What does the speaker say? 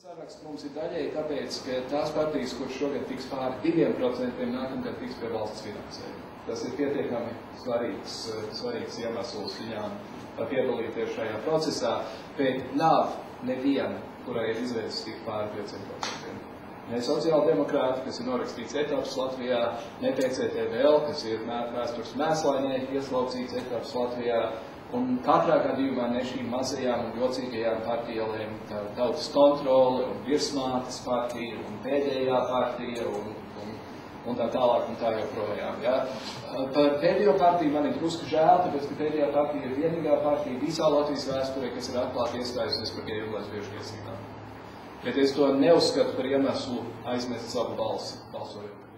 Saraksts mums ir daļēji tāpēc, ka tās partijas, kuras šogad tiks pāri 2%, nākamgad tiks pie valsts finansējuma. Tas ir pietiekami svarīgs iemesls viņām piedalīties šajā procesā, bet nav neviena, kurai ir izveicis tik pāri 5%. Ne sociāldemokrāti, kas ir norakstīts etaps Latvijā, ne PCTVL, kas ir vēstures mēslainē ieslaucīts etaps Latvijā, un katrā gadījumā ne šīm mazajām un jocīgajām partijām, kā Tautas kontrole un Virsmātes partija un pēdējā partija un tā tālāk un tā joprojām. Ja? Par pēdējo partiju man ir drusku žēl, tāpēc, ka pēdējā partija ir vienīgā partija visā Latvijas vēsturē, kas ir atklāti iestājusies par geju un lesbiešu tiesībām. Bet es to neuzskatu par iemeslu aizmest savu balsi balsojot.